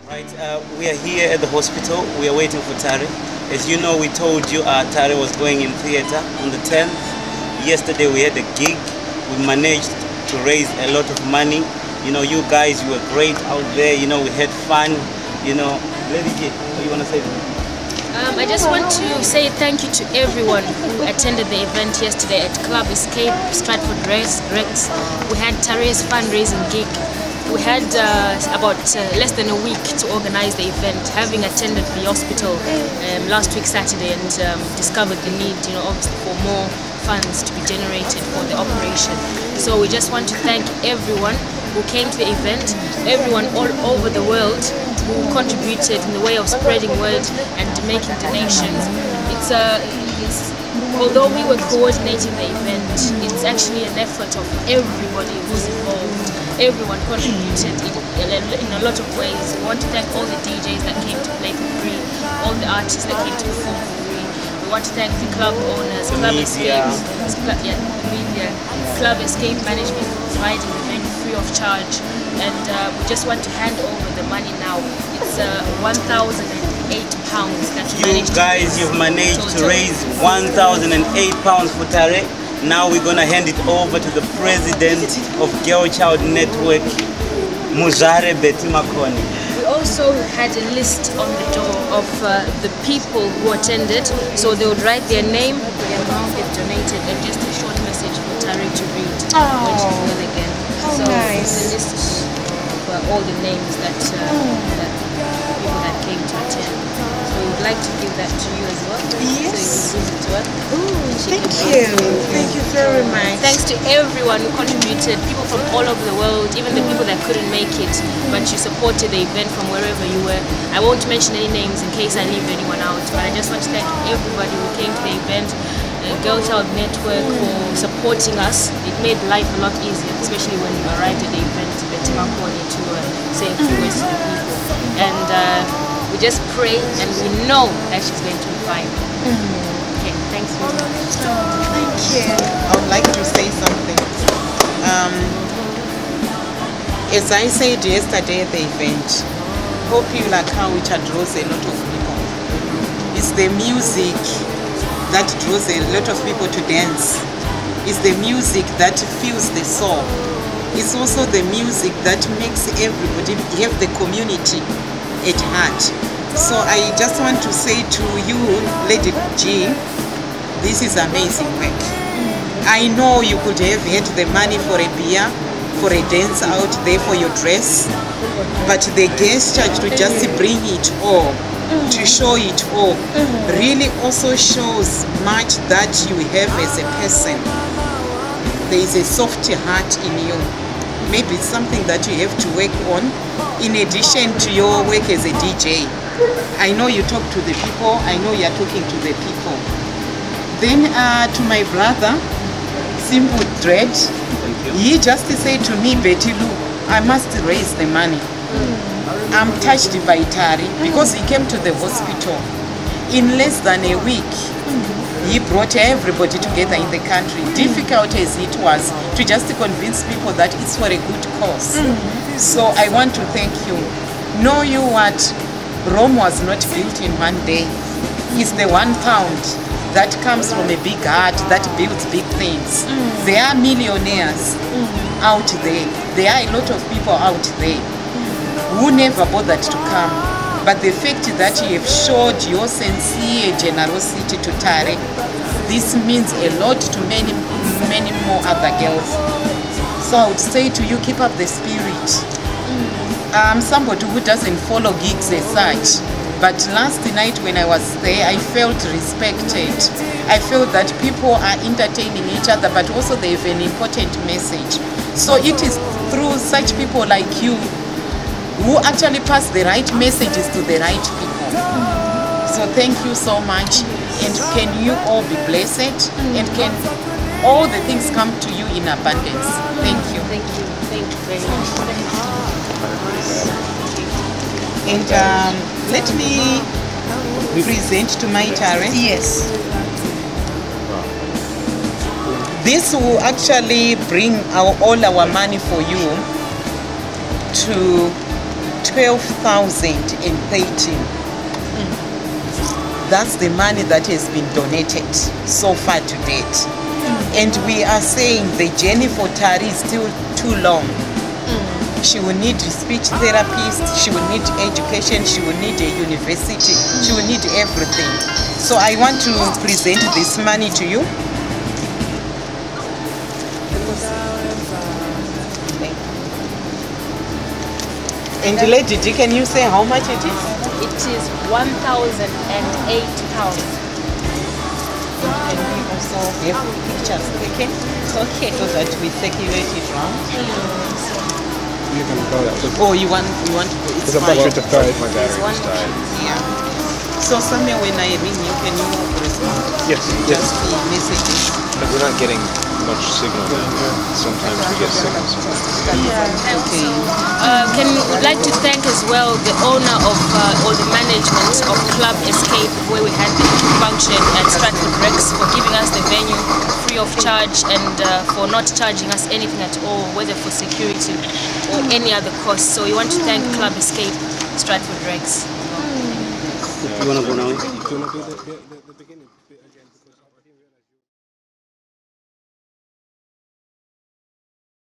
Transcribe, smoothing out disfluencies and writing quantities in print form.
Right, we are here at the hospital. We are waiting for Tare. As you know, we told you Tare was going in theater on the 10th. Yesterday we had a gig. We managed to raise a lot of money. You know, you guys, you were great out there. You know, we had fun. You know, Lady J, what do you want to say? I just want to say thank you to everyone who attended the event yesterday at Club Escape, Stratford Rex. We had Tare's fundraising gig. We had about less than a week to organize the event, having attended the hospital last week Saturday and discovered the need, you know, obviously for more funds to be generated for the operation. So we just want to thank everyone who came to the event, everyone all over the world who contributed in the way of spreading word and making donations. Although we were coordinating the event, it's actually an effort of everybody who's involved. Everyone contributed in a lot of ways. We want to thank all the DJs that came to play for free, all the artists that came to perform for free. We want to thank the club owners, Club Escape, the media, Club Escape management for providing the venue free of charge. And we just want to hand over the money now. It's £1,008 that you guys, you've managed to raise £1,008 for Tare. Now we're going to hand it over to the president of Girl Child Network, Muzare Betty Makoni. We also had a list on the door of the people who attended, so they would write their name, the amount they've donated, and just a short message for Tare to read when she's well again. How so nice. it's a list of all the names that people that came to attend. So we would like to give that to you as well. Yes. So you can give it to her. Thank you. Thank you very much. Thanks to everyone who contributed, people from all over the world, even the people that couldn't make it, but you supported the event from wherever you were. I won't mention any names in case I leave anyone out, but I just want to thank everybody who came to the event, Girl Child Network for supporting us. It made life a lot easier, especially when you arrived at the event, Betty Makoni, to say a few words to the people. And we just pray and we know that she's going to be fine. Okay, thanks very much. Thank you. I would like to say something. As I said yesterday at the event, popular culture draws a lot of people. It's the music that draws a lot of people to dance. It's the music that fills the soul. It's also the music that makes everybody have the community at heart. So I just want to say to you, Lady G, this is amazing work. I know you could have had the money for a beer, for a dance out there, for your dress, but the gesture to just bring it all, to show it all, really also shows much that you have as a person. There is a soft heart in you. Maybe it's something that you have to work on in addition to your work as a DJ. I know you talk to the people, I know you are talking to the people. Then to my brother, Simple Dread, he just said to me, Betty Lou, I must raise the money. I'm touched by Tare because he came to the hospital. In less than a week, he brought everybody together in the country. Difficult as it was to just convince people that it's for a good cause. So I want to thank you. Know you what? Rome was not built in one day. It's the £1 that comes from a big heart that builds big things. There are millionaires out there. There are a lot of people out there who never bothered to come. But the fact that you have showed your sincere generosity to Tare, this means a lot to many, many more other girls. So I would say to you, keep up the spirit. I'm somebody who doesn't follow gigs as such, but last night when I was there, I felt respected. I felt that people are entertaining each other, but also they have an important message. So it is through such people like you who actually pass the right messages to the right people. So thank you so much, and can you all be blessed, and can all the things come to you in abundance. Thank you. Thank you. Thank you very much. And let me present to my Tare. Yes. This will actually bring all our money for you to 12,013. That's the money that has been donated so far to date. And we are saying the journey for Tari is still too long. She will need a speech therapist, she will need education, she will need a university, she will need everything. So I want to present this money to you. And Lady D, can you say how much it is? It is 1,008 pounds. And we also have pictures taken Okay. so that we circulate it round. You can go that. Oh, you want to go? It's There's a fine. battery to died. My battery just died. Yeah. So somewhere when I ring you, can you respond? Yes. Just the messages. But we're not getting much signal. Sometimes we get signals. Okay. Would like to thank as well the owner of or the management of Club Escape, where we had the function at Stratford Rex, for giving us the venue free of charge and for not charging us anything at all, whether for security or any other cost. So we want to thank Club Escape, Stratford Rex. You want to go now? Do you want to do the beginning?